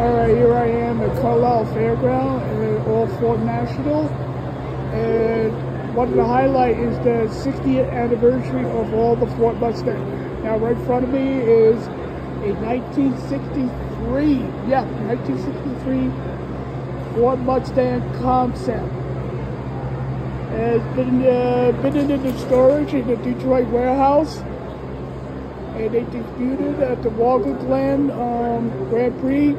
Alright, here I am at Carlisle Fairground at All Ford National, and one of the highlights is the 60th anniversary of all the Ford Mustang. Now right in front of me is a 1963 Ford Mustang concept. It's been in the storage in the Detroit warehouse, and they debuted at the Walker Glen Grand Prix.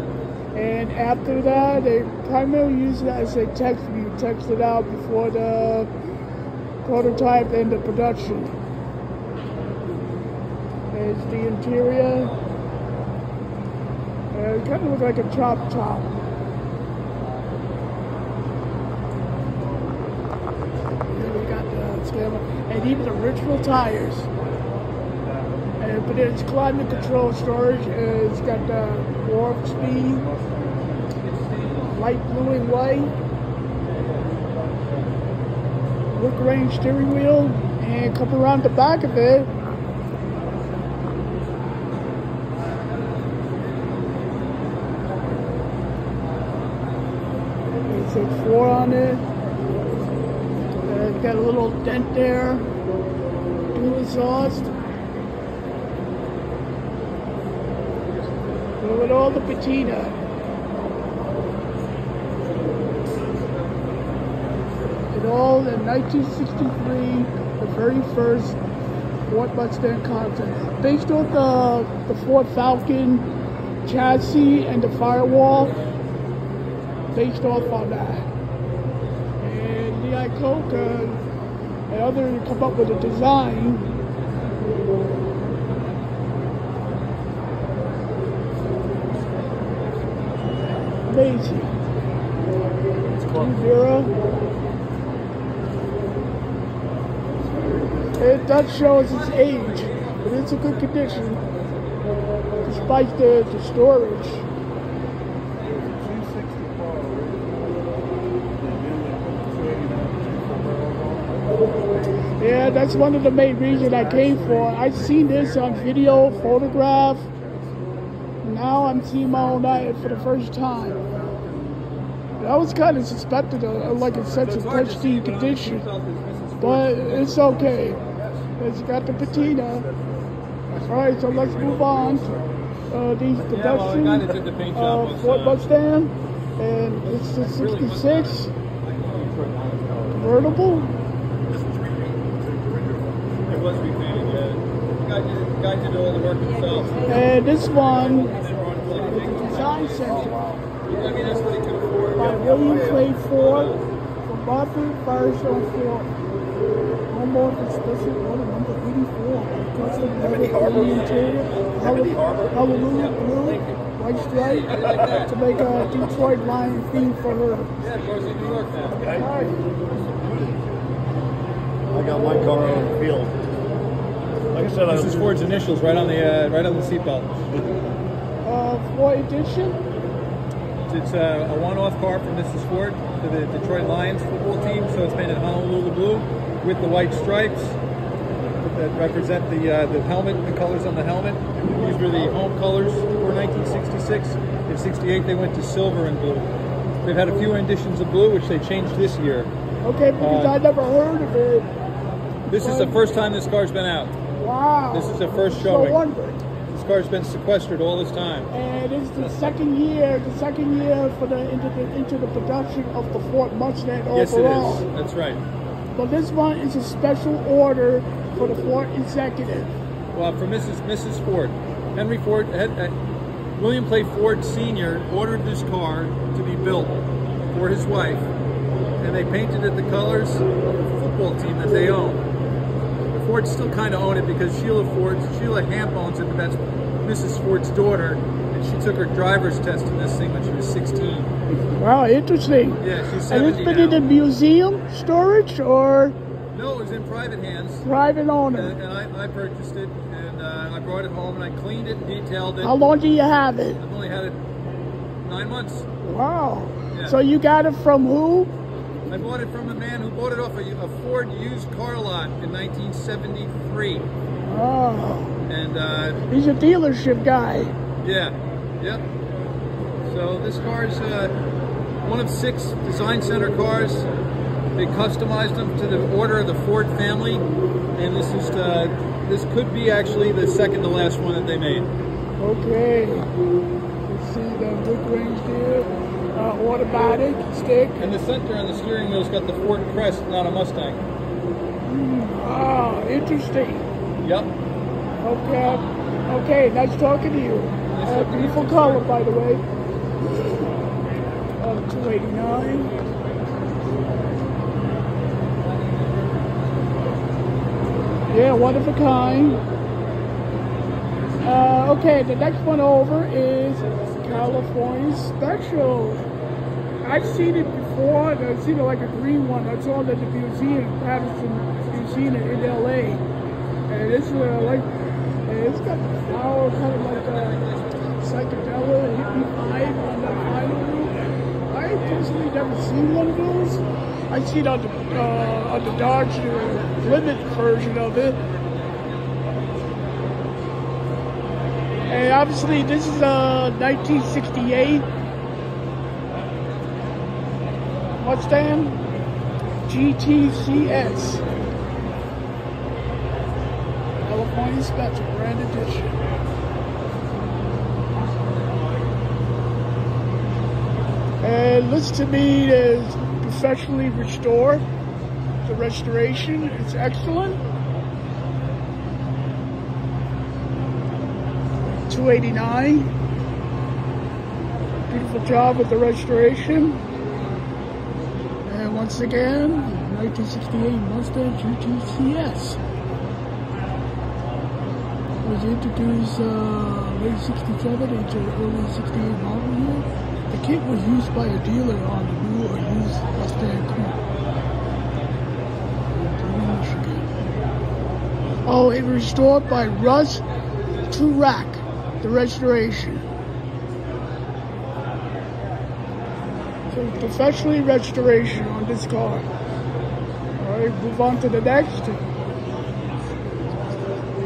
And after that, they primarily use it as a test view, test it out before the prototype and the production. There's the interior. It kind of looks like a chop top. Here we got the scale, and even original tires. But it's climate control storage. It's got the warp speed, light blue and white, wood grain steering wheel, and come around the back of it. It says 4 on it. It's got a little dent there. Dual exhaust. With all the patina. It all in 1963, the very first Ford Mustang concept. Based on the Ford Falcon chassis and the firewall, based off on that. And the Icoca and others come up with a design. Amazing. It does show us its age, but it's a good condition despite the storage. Yeah, that's one of the main reasons I came for. I've seen this on video, photograph. Now I'm seeing my own eye for the first time. I was kind of suspected like it's such a pristine condition, but it's okay. It's got the patina. Alright, so let's move on. These production Ford Mustang, and it's the 66 convertible. It was repainted, yeah. The guy did all the work himself. And this one, design center by William Clay Ford from Robert Firestone Ford. Home office special order number 84. Custom leather interior. Hallelujah blue, white stripe to make a Detroit Lion theme for her. Yeah, of course, in New York now. Alright. I got my car on the field. Like I said, this is Ford's initials right on the seatbelt. Ford edition. It's a one-off car from Mrs. Ford to the Detroit Lions football team, so it's painted Honolulu blue with the white stripes that represent the helmet, the colors on the helmet. These were the home colors for 1966. In '68, they went to silver and blue. They've had a few renditions of blue, which they changed this year. Okay, because I never heard of it. This is the first time this car's been out. Wow. This is the first showing. So wonderful. This car's been sequestered all this time. And it's the second year for into the production of the Ford Mustang overall. Yes, it is. That's right. But this one is a special order for the Ford executive. Well, for Mrs. Ford, Henry Ford, William Clay Ford Sr. ordered this car to be built for his wife, and they painted it the colors of the football team that they own. The Fords still kind of own it because Sheila Hamp owns it, but that's Mrs. Ford's daughter, and she took her driver's test in this thing when she was 16. Wow, interesting. Yeah, she's 70 And it's been now. in the museum storage or? No, it was in private hands. Private owner. And I purchased it, and I brought it home, and I cleaned it, detailed it. How long do you have it? I've only had it 9 months. Wow. Yeah. So you got it from who? I bought it from a man who bought it off a Ford used car lot in 1973. Oh. And he's a dealership guy. yeah, yep. So this car is one of 6 design center cars. They customized them to the order of the Ford family, and this could be actually the second to last one that they made. Okay, let's see the wood range there. Automatic stick. And the center on the steering wheel's got the Ford crest, not a Mustang. Ah, interesting. Yep. Okay. Okay, nice talking to you. Beautiful color, by the way. 289. Yeah, one of a kind. Okay, the next one over is California Special. I've seen it before. I've seen it like a green one. I saw it at the museum, Patterson Museum in LA. And it's it's got the flower, kind of like psychedelic hippie vibe on the final. I personally never seen one of those. I've seen on the Dodge Limit version of it. And obviously this is a 1968 Mustang GTCS. California Special Grand Edition. And looks to me is professionally restored. The restoration is excellent. 289. Beautiful job with the restoration. And once again, 1968 Mustang GTCS. Was introduced late 67 into early 68 model year. The kit was used by a dealer on the new or used Mustang Coupe. Michigan. Oh, it was restored by Russ to Rack. The restoration. So professionally restoration on this car. Alright, move on to the next.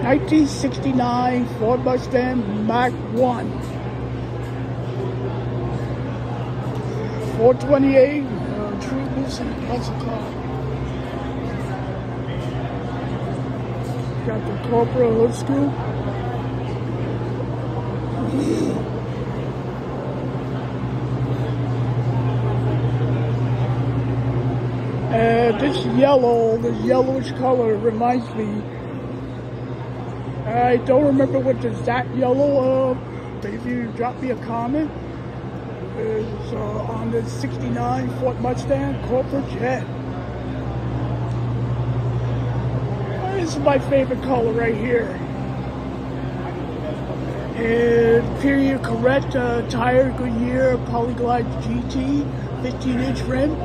1969 Ford Mustang Mach 1. 428 true muscle car. Got the corporate hood scoop. This yellowish color reminds me. I don't remember what the exact yellow. If you drop me a comment, is on the '69 Ford Mustang corporate jet. This is my favorite color right here. Interior correct tire, Goodyear Polyglide GT, 15-inch rim.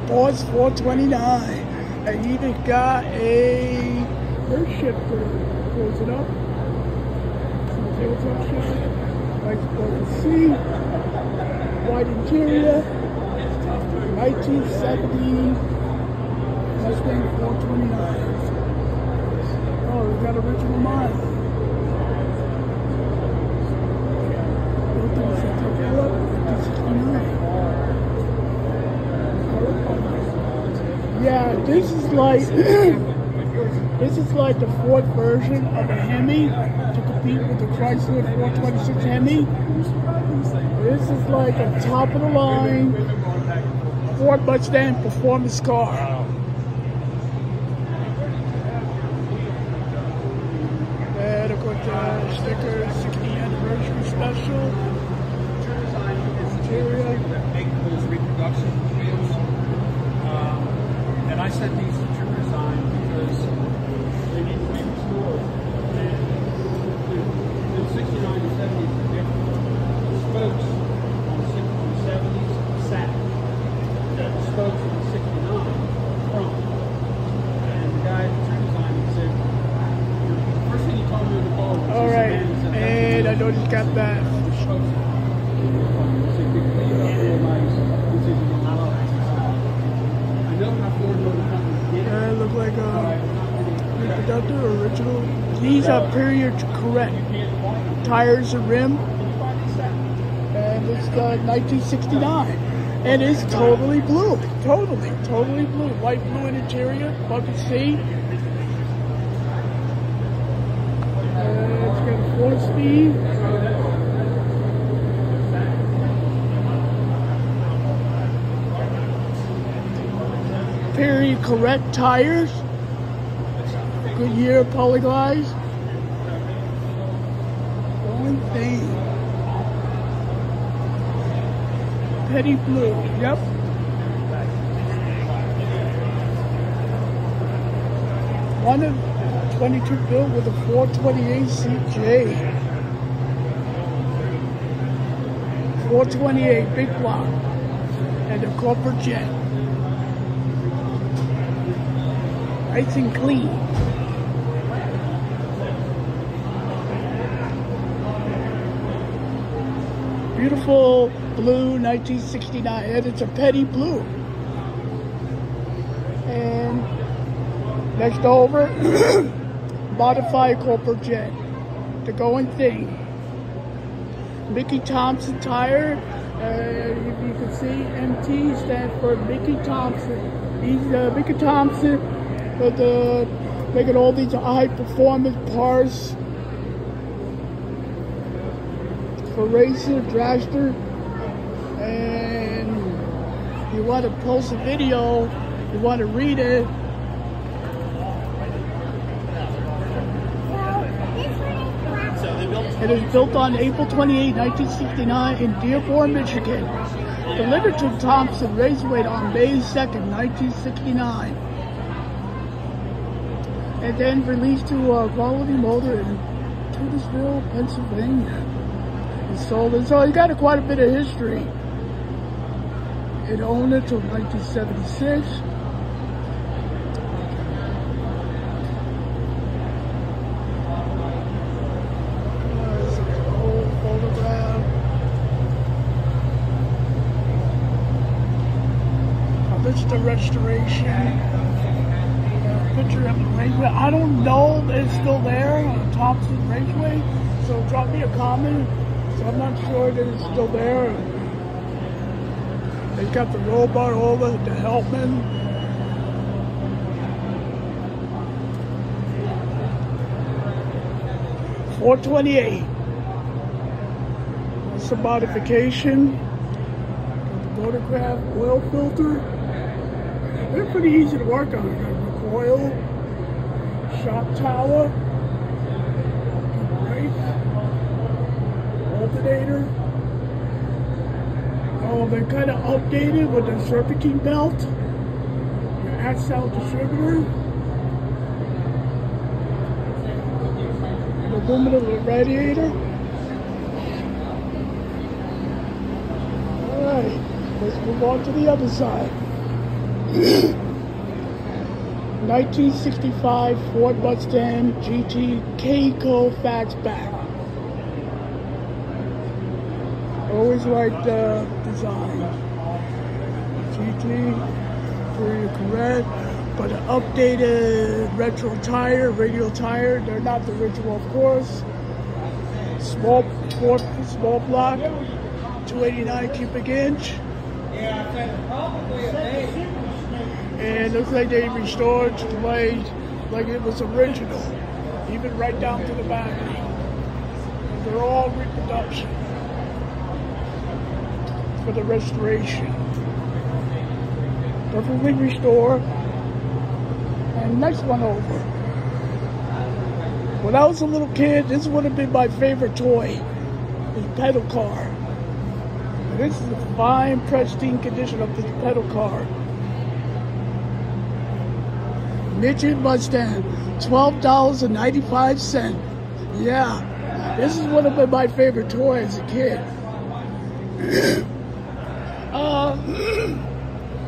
Boss 429. I even got a air shifter. Close it up. See what's up, shifter. Like you can see. White interior. 1970 Mustang 429. Oh, we got original mine. Yeah, this is like the Ford version of a Hemi to compete with the Chrysler 426 Hemi. This is like a top of the line Ford Mustang performance car. And of course the sticker, 60th anniversary special. Interior. Reproduction wheels. And I said these are true design because they need to be restored. And in 69 and 70s, the different spokes on the 70s sat. The spokes on the 69 front. And the guy at true design said, the first thing he told me on the phone was, alright, and I know you got that. Look like a reproductor, original these are period correct tires and rim, and it's 1969, and it's totally blue, totally blue, light blue in interior, bucket seat. It's got a 4-speed. Period correct tires. Goodyear Polyglides. Only thing. Petty blue. Yep. One of 22 built with a 428 CJ. 428 big block and a corporate jet. Nice and clean. Beautiful blue 1969, and it's a petty blue. And next over, modified corporate jet, the going thing. Mickey Thompson tire. If you can see, MT stands for Mickey Thompson. He's Mickey Thompson, but making all these high performance parts for racer, dragster, and you want to post a video, you want to read it. It is built on April 28, 1969 in Dearborn, Michigan. Delivered to Thompson Raceway on May 2nd, 1969. And then released to Quality Motor in Tudorville, Pennsylvania. So he's got quite a bit of history. It owned it till 1976. There's an old photograph. This is the restoration. Picture of the raceway. I don't know if it's still there on Thompson Raceway, so drop me a comment. So I'm not sure that it's still there. They got the robot over the Helpman. .428. It's a modification. Photograph, oil filter. They're pretty easy to work on. Recoil, shock tower, brakes, alternator. Oh, they're kind of updated with the serpentine belt, your axle distributor, the aluminum radiator. All right, let's move on to the other side. 1965 Ford Mustang GT K-Co Fastback. Always liked the design. GT, pretty correct, but an updated retro tire, radial tire. They're not the original, of course. Small block, 289 cubic inch. And it looks like they restored the blade like it was original, even right down to the battery. And they're all reproduction for the restoration. Perfectly restored. And next one over. When I was a little kid, this would have been my favorite toy, the pedal car. And this is the fine, pristine condition of this pedal car. Midget Mustang, $12.95. Yeah, this is one of my favorite toys as a kid.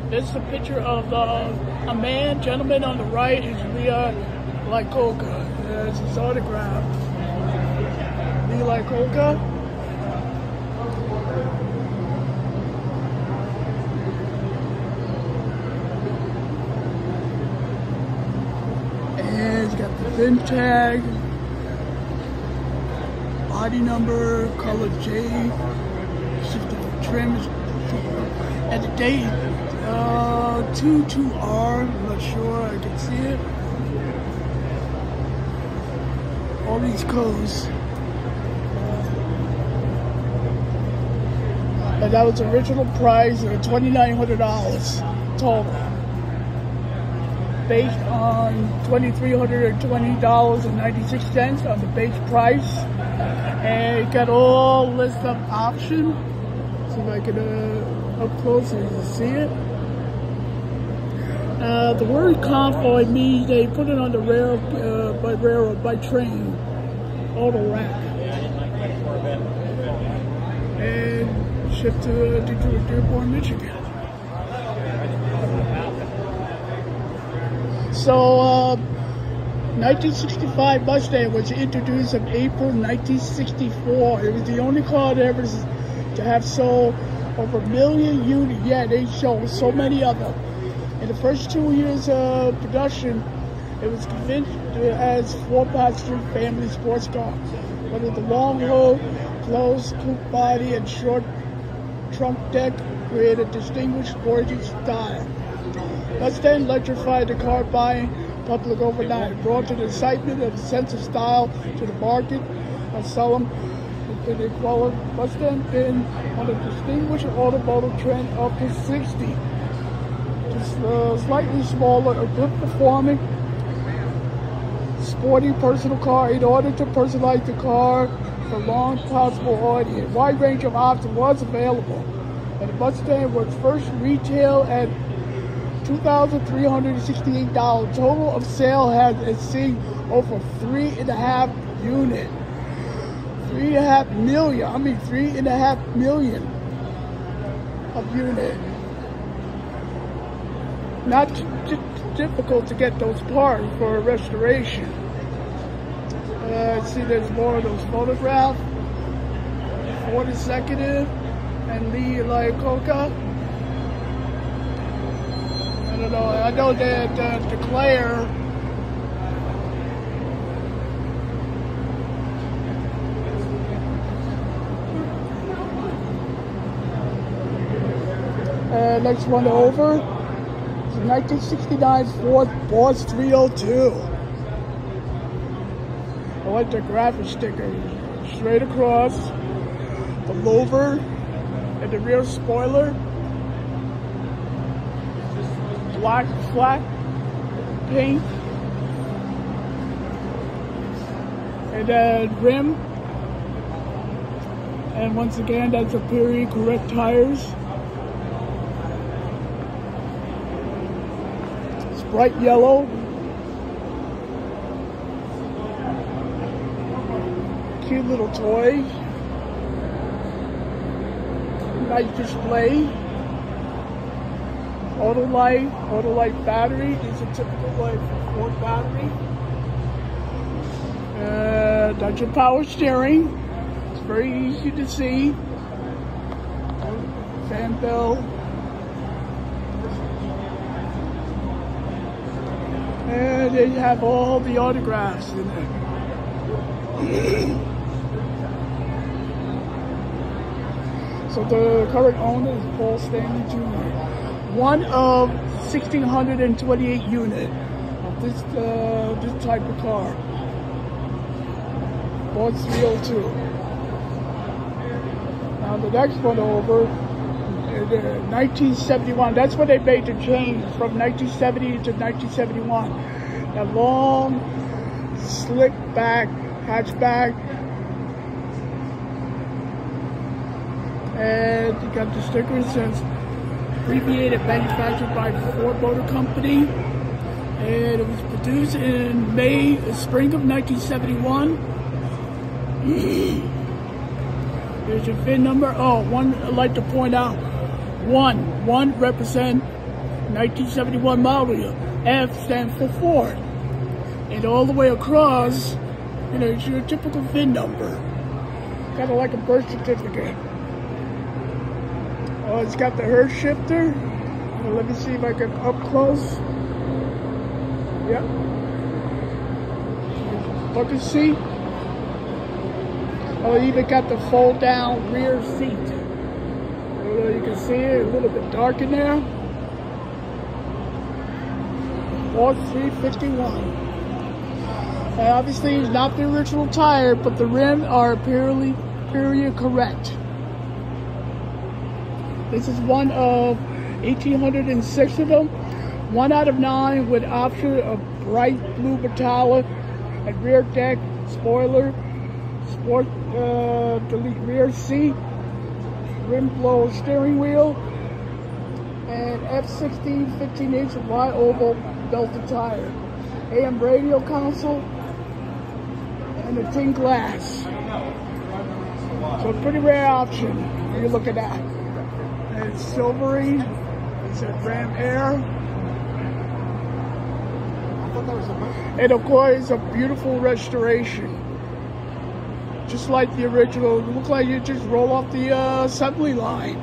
This is a picture of a gentleman on the right is Leah Lycoka. There's his autograph. Leah Lycoka. And he's got the VIN tag. body number, color J, shifted trims, and the date 22R. I'm not sure I can see it. All these codes. And that was original price of $2,900 total, based on $2,320.96 on the base price. And it got all list of options. See if I can up close so you can see it. The word convoy means they put it on the rail, by railroad, by train, auto rack, and shipped to Dearborn, Michigan. So, 1965 Mustang was introduced in April 1964. It was the only car that ever to have sold over 1 million units. Yeah, they sold so many of them. In the first 2 years of production, it was convinced as 4-passenger family sports car. But with the long hull, closed coupe body, and short trunk deck, created a distinguished sporty style. Mustang electrified the car buying public overnight, brought to the excitement of a sense of style to the market, and solemn with the quality. Mustang been on a distinguished automotive trend of the 60s. Slightly smaller, a good performing, sporty personal car in order to personalize the car for long possible audience. Wide range of options was available, and the Mustang was first retailed at $2,368. Total of sale has exceeded over 3.5 units. 3.5 million. I mean 3.5 million of units. Not difficult to get those parts for restoration. See, there's more of those photographs. Ford executive and Lee Iacocca. I don't know. I know that Declare. Next one over. 1969 Ford Boss 302. I like the graphic sticker. Straight across. The louver and the rear spoiler. Black flat paint. And then rim. And once again, that's a period correct tires. Bright yellow, cute little toy, nice display, auto light battery. These are typical like Ford battery. Dungeon power steering. It's very easy to see. Fan bell. And they have all the autographs in it. So the current owner is Paul Stanley Jr. One of 1,628 units of this type of car. Ford 302. Now the next one over. 1971, that's when they made the change from 1970 to 1971. That long, slick back, hatchback. And you got the sticker that says, abbreviated, manufactured by Ford Motor Company. And it was produced in spring of 1971. Here's your VIN number. Oh, one I'd like to point out. One represent 1971 model year. F stands for Ford. And all the way across, it's your typical VIN number. Kind of like a birth certificate. Oh, it's got the Hertz shifter. Let me see if I can up close. Yep. Bucket seat. Oh, even got the fold down rear seat. You can see it a little bit dark in there. Or 351. And obviously it's not the original tire, but the rims are period correct. This is one of 1,806 of them. 1 out of 9 with option of bright blue metallic and rear deck, spoiler, sport delete rear seat, rim blow steering wheel, and F16 15-inch wide oval belted tire. AM radio console, and a tint glass. So a pretty rare option when you look at that. And it's silvery, it's a Ram Air. And of course, a beautiful restoration. Just like the original. It looks like you just roll off the assembly line.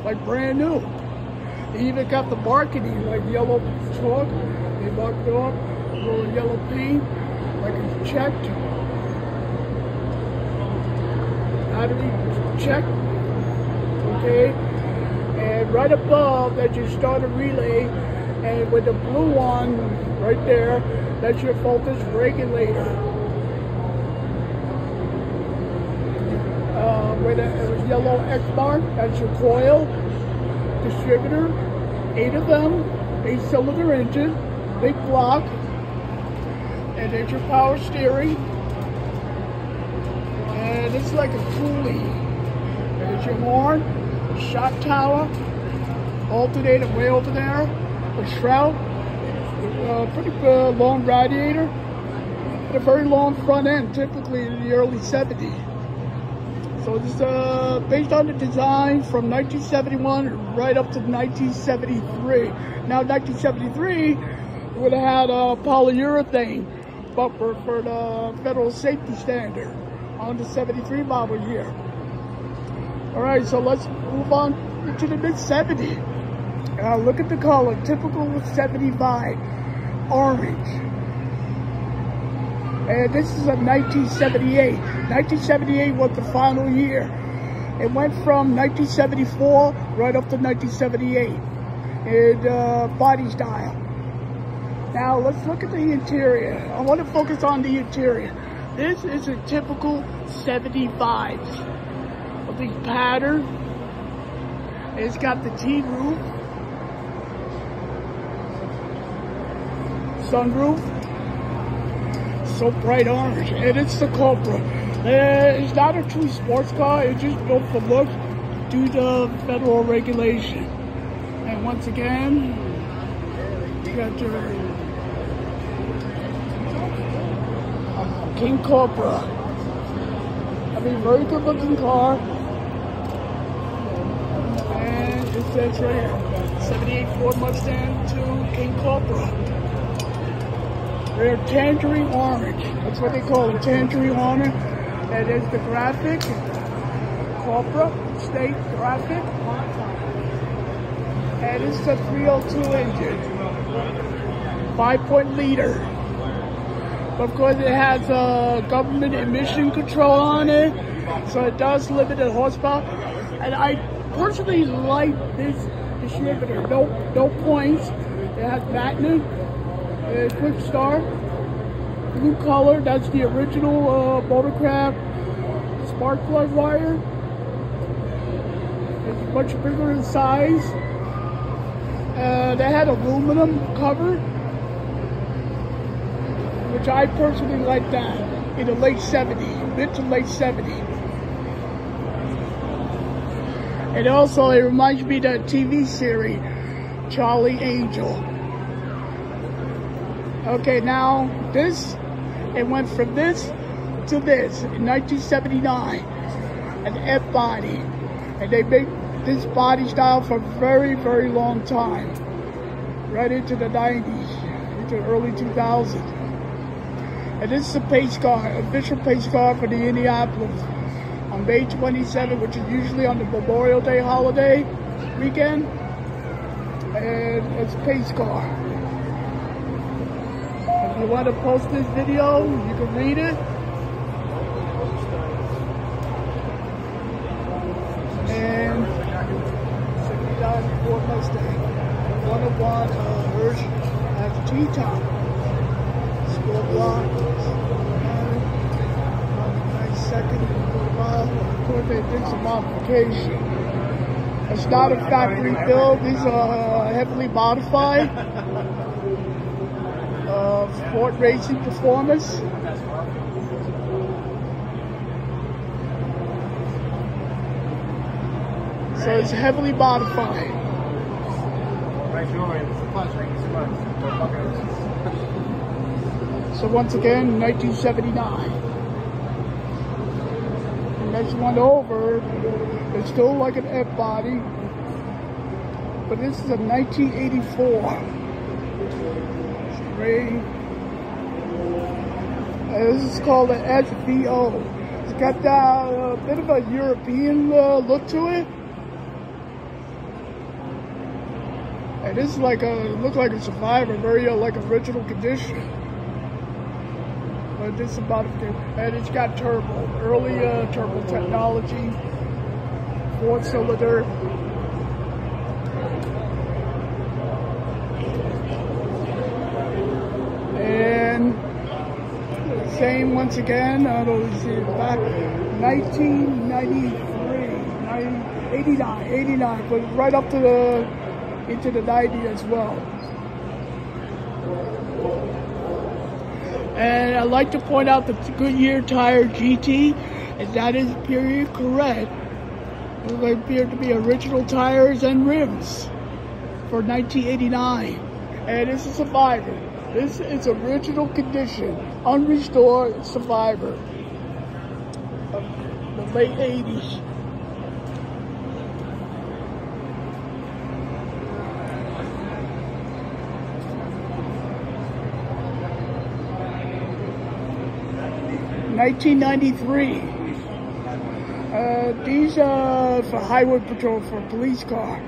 Like brand new. They even got the marketing, like yellow chalk. They marked it off, a little yellow paint, like it's checked. Battery checked. Okay. And right above that you start a relay, and with the blue one right there, that's your voltage regulator. With a yellow X mark, that's your coil, distributor, 8 of them, 8-cylinder engine, big block, and there's your power steering. And it's like a pulley. There's your horn, shot tower, alternator way over there, a shroud, pretty long radiator, and a very long front end, typically in the early 70s. So it's based on the design from 1971 right up to 1973. Now 1973 would have had a polyurethane bumper for the federal safety standard on the 73 model year. All right, so let's move on into the mid-70s. Look at the color, typical 75, orange. And this is a 1978. 1978 was the final year. It went from 1974 right up to 1978 in body style. Now let's look at the interior. I want to focus on the interior. This is a typical 75 of the pattern. It's got the T-roof, sunroof, so bright orange, and it's the Cobra. It's not a true sports car, it's just built for looks due to federal regulation. And once again, you got your King Cobra. I mean, very good looking car. And it says right here, 78 Ford Mustang to King Cobra. They're tangerine orange. That's what they call it, tangerine orange. And there's the graphic, Cobra State graphic. And it's the 302 engine, 5-point liter. Of course, it has government emission control on it, so it does limit the horsepower. And I personally like this distributor. No points. It has magnet. Quick start, blue color, that's the original Motorcraft spark plug wire. It's much bigger in size. They had aluminum cover, which I personally like that in the late 70s, mid to late 70s. And also it reminds me of that TV series, Charlie Angel. Okay, now this, it went from this to this in 1979, an F body. And they made this body style for a very, very long time, right into the 90s, into the early 2000s. And this is a pace car, official pace car for the Indianapolis on May 27, which is usually on the Memorial Day holiday weekend. And it's a pace car. If you want to post this video, you can read it. one version has a T-top. Sport block. Nice second. Of course, they did some modification. It's not a factory build. These are heavily modified. Sport racing performance. So it's heavily modified. So once again, 1979. The next one over, it's still like an F body, but this is a 1984. Gray. This is called an SVO. It's got that bit of a European look to it. And this is like looks like a Survivor, very like original condition. But this is about and it's got turbo, early turbo technology, 4-cylinder. And same once again. I don't see it back. 1993, 89, but right up to into the 90s as well. And I'd like to point out the Goodyear Tire GT, and that is period correct. They appear to be original tires and rims for 1989. And this is Survivor. This is original condition, unrestored Survivor of the late 80s. $1993. These are for highway patrol for a police car.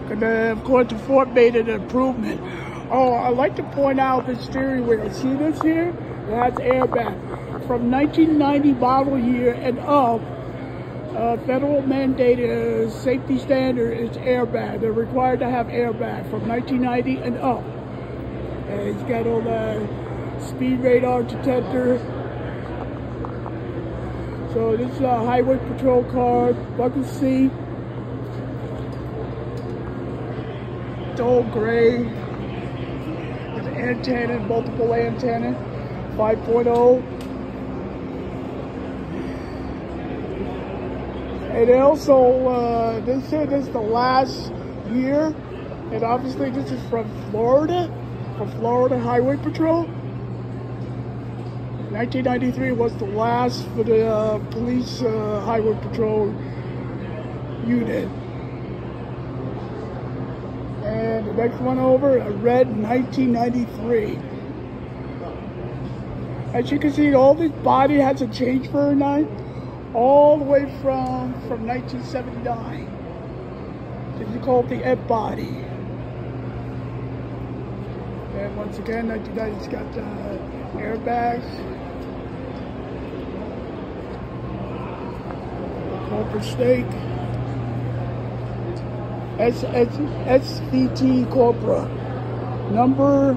And of course, the Ford made an improvement. Oh, I'd like to point out the steering wheel. See this here? It has airbag. From 1990 model year and up, federal mandated safety standard is airbag. They're required to have airbag from 1990 and up. And it's got all the speed radar detector. So this is a highway patrol car, bucket seat. It's all gray. With antenna, multiple antenna, 5.0. And also, this is the last year. And obviously this is from Florida Highway Patrol. 1993 was the last for the police highway patrol unit. And the next one over, a red 1993. As you can see, all this body hasn't changed very nice, all the way from 1979. This is called the F body. And once again, 1990's got airbags. Corporate stake. SVT Corpora. Number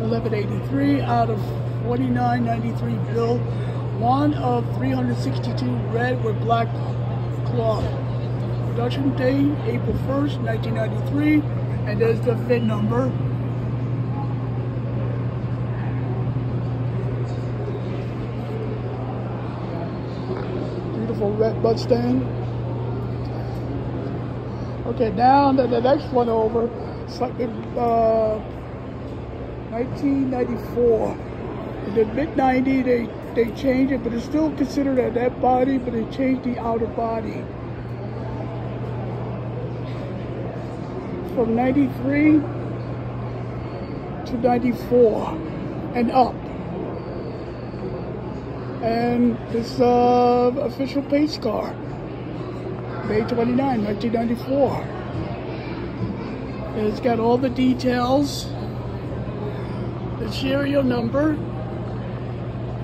1183 out of 4993 build. One of 362 red with black cloth. Production date April 1st, 1993. And there's the VIN number. Beautiful red Mustang. Okay, now the next one over, it's like 1994. In the mid-90s, they changed it, but it's still considered a net body, but they changed the outer body. From 93 to 94 and up. And this official pace car, May 29, 1994. It's got all the details, the serial number,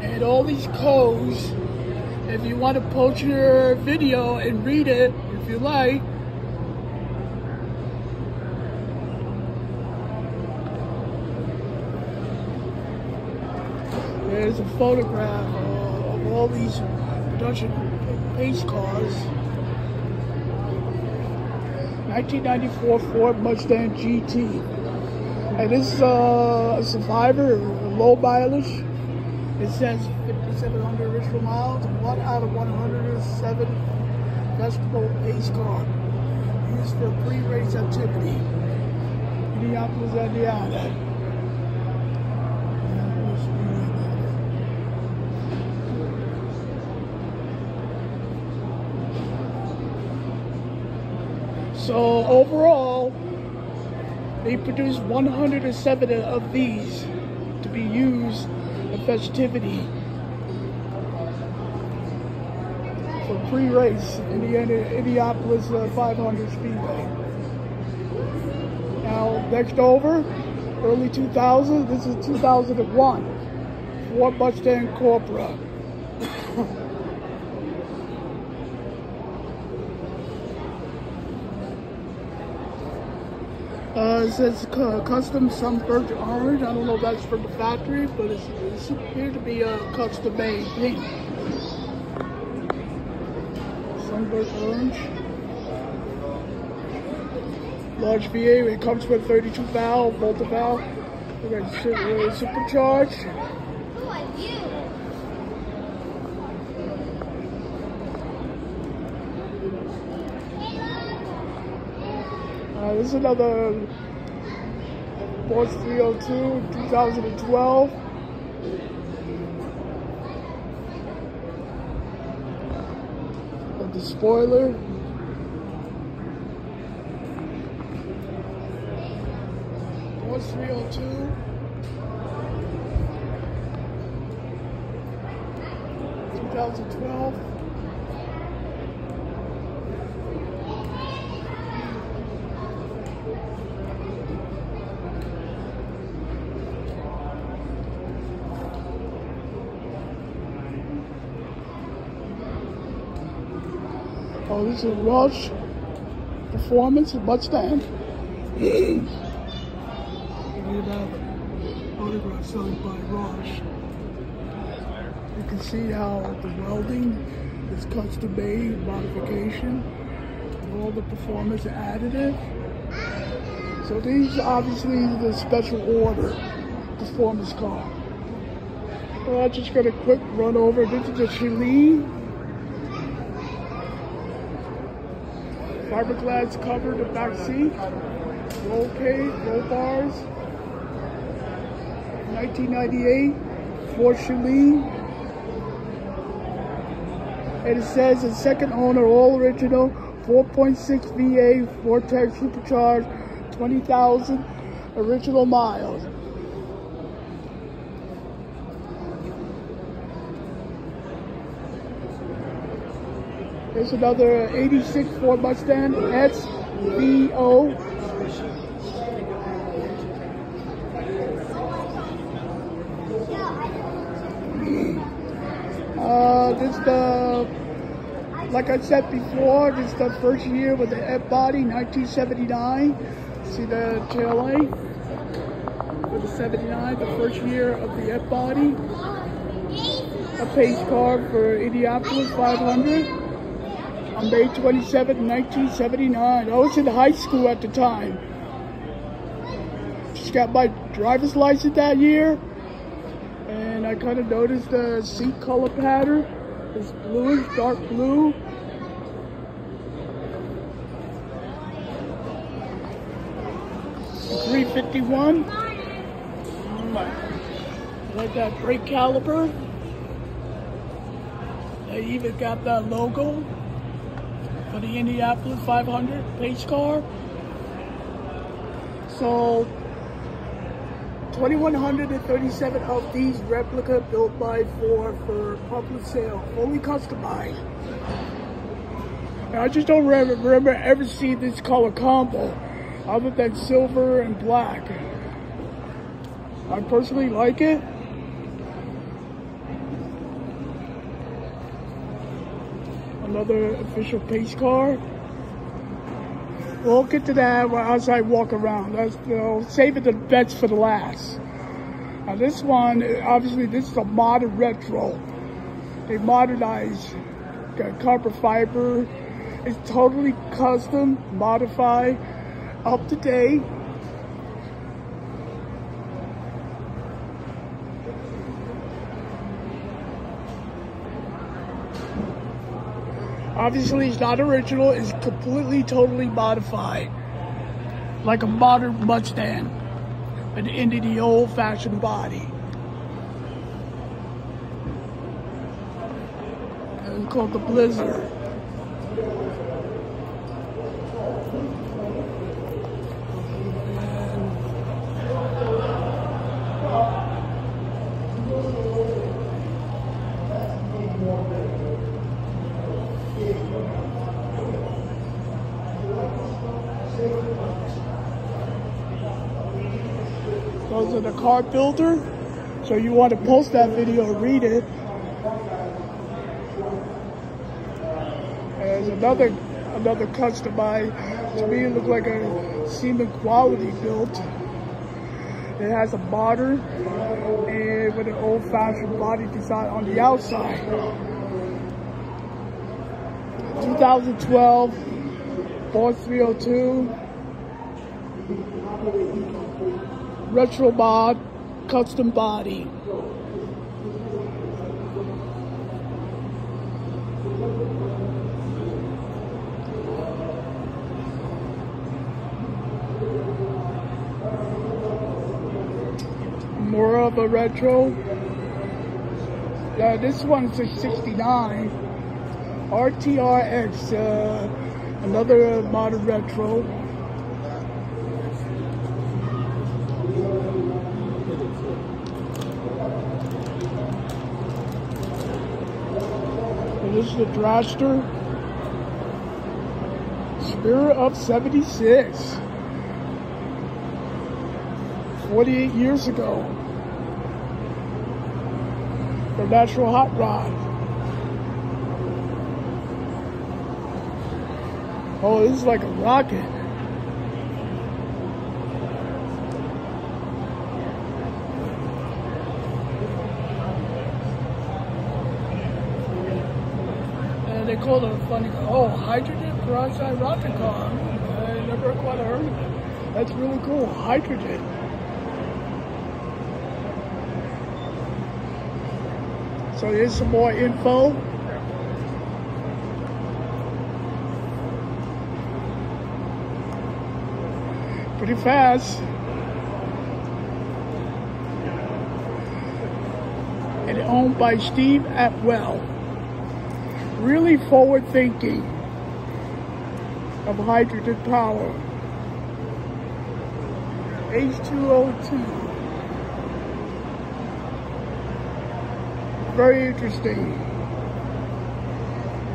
and all these codes. If you want to post your video and read it, if you like, There's a photograph of all these production pace cars. 1994 Ford Mustang GT. And this is a Survivor, low mileage. It says 5,700 original miles, 1 out of 107 festival pace car. Used for pre-race activity. Indianapolis, Indiana. So overall, they produced 107 of these to be used in festivity for pre-race in the Indianapolis 500 Speedway. Now, next over, early 2000s, this is 2001, Ford Mustang Cobra. It says custom sunburnt orange. I don't know if that's from the factory, but it appears to be a custom made paint. Sunburnt orange. Large V8. It comes with 32 valve, multi-valve. We're going to supercharged. Who are you? This is another Porsche 302, 2012. With the spoiler. Porsche 302. 2012. Oh, this is Rush Performance Mustang. Autograph signed by Rush. You can see how the welding is custom made, modification, and all the performance additive. So these obviously the special order performance car. Well, I'm just gonna quick run over. This is the Cheline. Fiberglass covered the back seat, roll cage, roll bars, 1998 Ford Cheline, and it says the second owner, all original, 4.6 V8 Vortex supercharged, 20,000 original miles. There's another 86 Ford Mustang SVO. This like I said before, this is the first year with the F body, 1979. See the tail light for the 79, the first year of the F body. A pace car for Indianapolis 500. On May 27, 1979. I was in high school at the time. Just got my driver's license that year. And I kind of noticed the seat color pattern. It's bluish, dark blue. .351. Like that brake caliper. They even got that logo for the Indianapolis 500 pace car. So 2,137 of these replica built by Ford for public sale, fully customized. And I just don't remember ever seeing this color combo other than silver and black. I personally like it. Another official pace car. We'll get to that as I walk around. That's, saving the bets for the last. Now this one, obviously this is a modern retro. They modernized, got carbon fiber. It's totally custom, modified, up to date. Obviously it's not original, it's completely, totally modified. Like a modern Mustang, but into the old-fashioned body. It's called the Blizzard. Those are the car builder. So you want to post that video and read it. There's another customized. To me, it looked like a Siemens quality built. It has a modern and with an old-fashioned body design on the outside. 2012 Ford 302. Retro mod, custom body. More of a retro. This one's a 69. RTRX, another modern retro. This is the Dragster Spirit of 76. 48 years ago. The natural hot rod. Oh, this is like a rocket. They call it a funny car. Oh, hydrogen peroxide rocket car. I never quite heard of it. That's really cool. Hydrogen. So here's some more info. Pretty fast. And owned by Steve Atwell. Really forward thinking of hydrogen power. H2O2. Very interesting.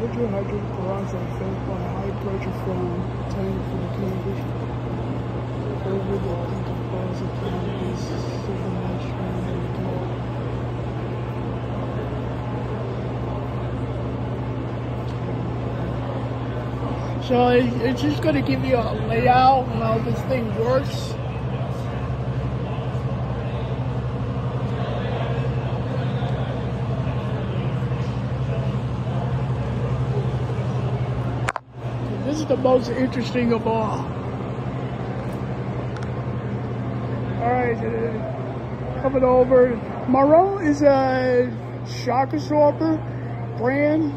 Liquid hydrogen peroxide fed by high pressure from tank for the cannabis. Over the decomposed cannabis supernatural. So it's just going to give you a layout of how this thing works. This is the most interesting of all. All right, coming over. Marone is a shock absorber brand.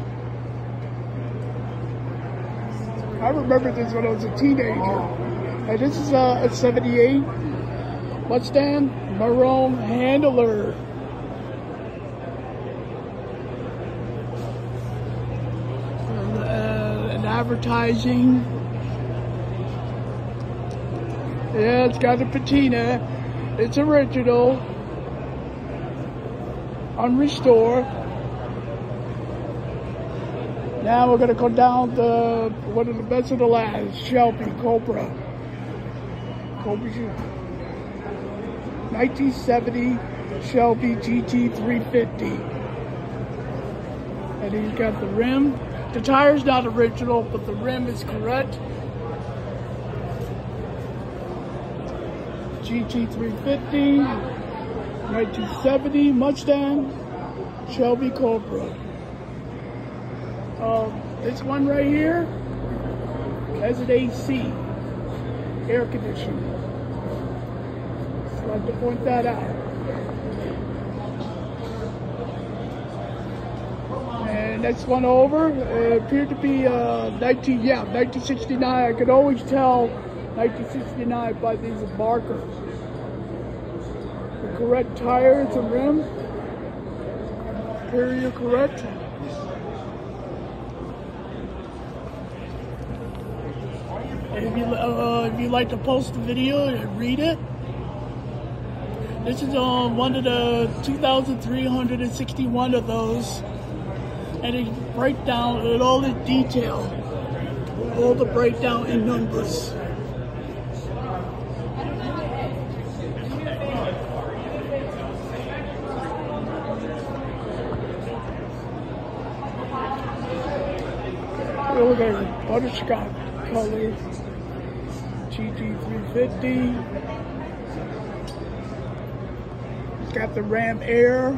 I remember this when I was a teenager. And this is a 78 Mustang Marone handler. And advertising. Yeah, it's got a patina. It's original. On restore. Now we're going to go down to one of the best of the last, Shelby Cobra. Cobra 1970 Shelby GT350. And he's got the rim. The tire's not original, but the rim is correct. GT350. 1970 Mustang Shelby Cobra. This one right here has an AC, air conditioning. I'd like to point that out. And next one over, appeared to be 1969. I could always tell 1969 by these markers. The correct tires and rim, period correct. If you like to post the video and read it, this is on one of the 2,361 of those, and it breaks down with all the detail, all the breakdown in numbers. Look at it, butterscotch color, GT350. It's got the Ram Air,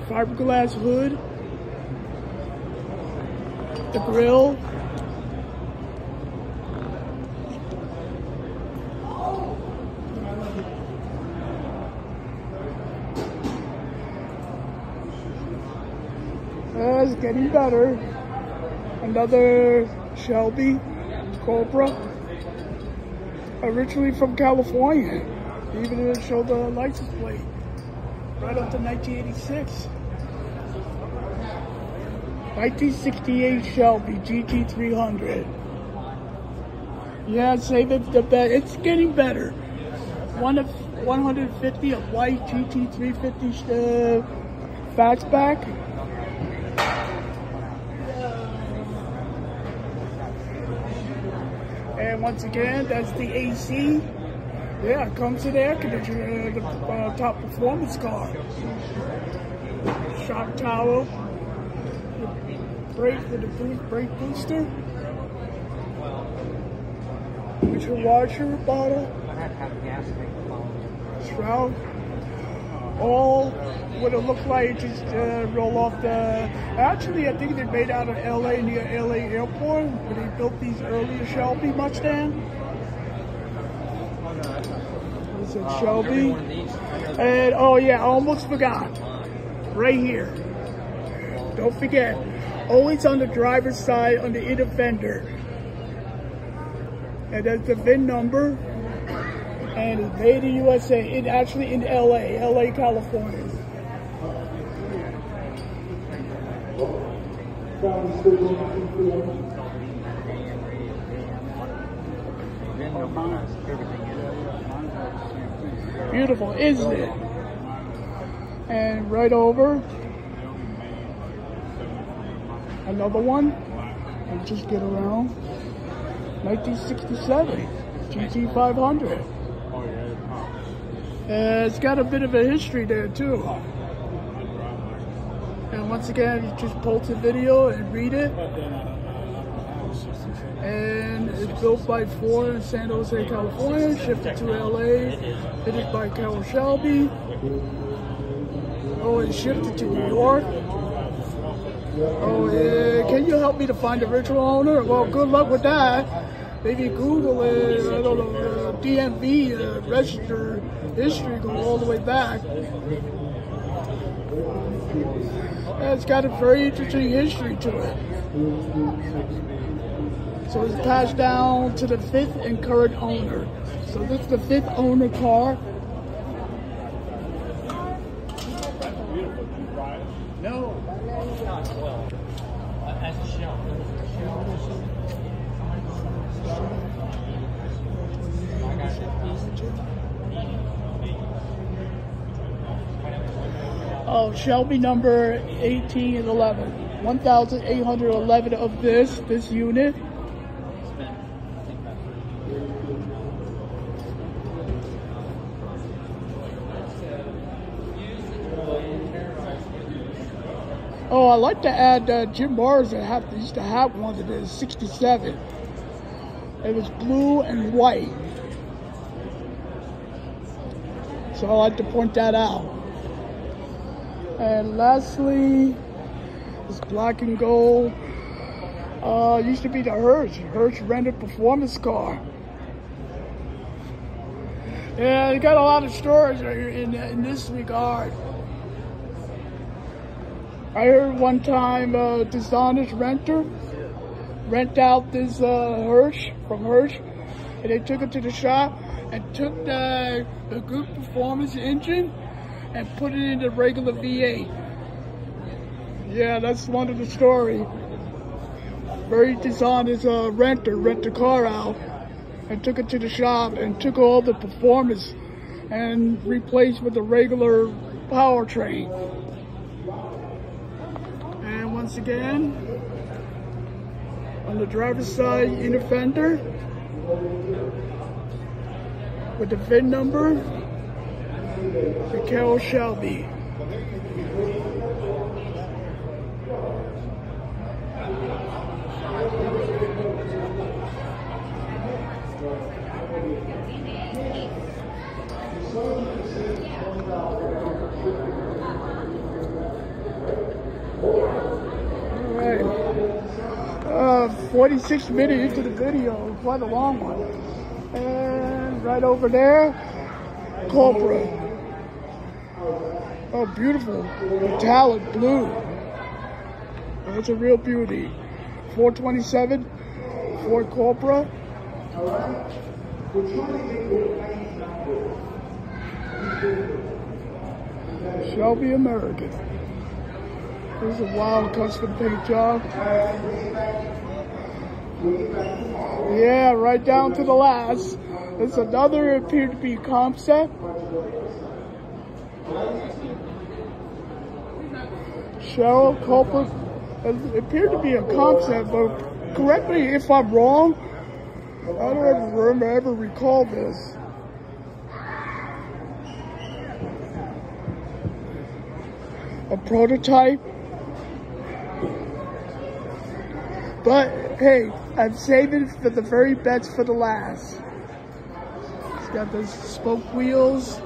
fiberglass hood, the grill. It's getting better. Another Shelby Cobra, originally from California. Even didn't show the license plate. Right up to 1986. 1968 Shelby GT300. Yeah, save it the best. It's getting better. 150 of white GT350 fastback. And once again, that's the AC. Yeah, it comes in the air conditioner, the top performance car. Shock tower, brake with the brake booster, with your washer bottle, shroud, all what it looked like just roll off the. Actually, I think they're made out of LA, near LA airport, where they built these earlier Shelby Mustang. This is Shelby. And oh yeah, I almost forgot. Right here. Don't forget, always on the driver's side on the inner fender. And that's the VIN number. And it's made in USA. It's actually in LA, California. Beautiful, isn't it? And right over, another one. I'll just get around. 1967 GT500. It's got a bit of a history there too. And once again, you just post the video and read it. And it's built by Ford in San Jose, California, shipped to LA, fitted by Carol Shelby. Oh, and shipped it to New York. Oh, can you help me to find the original owner? Well, good luck with that. Maybe Google it, I don't know, DMV, register history, go all the way back. And it's got a very interesting history to it. So it's passed down to the 5th and current owner. So this is the 5th owner car. No. As a shell. Oh, Shelby number 1811. 1,811 of this unit. Oh, I like to add Jim Morrison used to have one that is 67. It was blue and white. So I like to point that out. And lastly, this black and gold. Used to be the Hirsch rented performance car. Yeah, they got a lot of stories right here in this regard. I heard one time dishonest renter rent out this Hirsch from Hirsch, and they took it to the shop and took the group performance engine and put it in the regular V8. Yeah, that's one of the stories. Very dishonest renter rent the car out and took it to the shop and took all the performance and replaced with a regular powertrain. And once again, on the driver's side, inner fender with the VIN number, Carol Shelby. All right, 46 minutes into the video, quite a long one. And right over there, Cobra. Oh, beautiful, metallic blue. That's a real beauty. 427, Ford Cobra. Shelby American. This is a wild custom paint job. Yeah, right down to the last. It's another appeared to be concept. Cheryl Culper. It appeared to be a concept, but correct me if I'm wrong. I don't ever recall this. A prototype. But hey, I'm saving for the very best for the last. It's got the spoke wheels,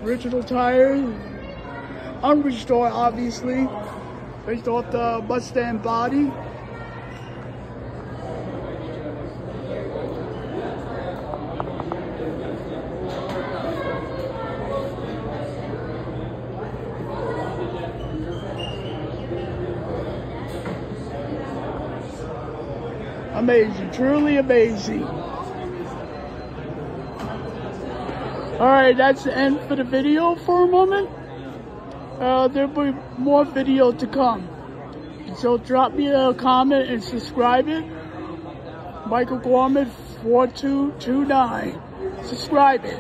original tires, unrestored obviously, based off the Mustang body. Amazing, truly amazing. All right, that's the end for the video for a moment. There'll be more video to come. So drop me a comment and subscribe it. Michael Gorman 4229. Subscribe it.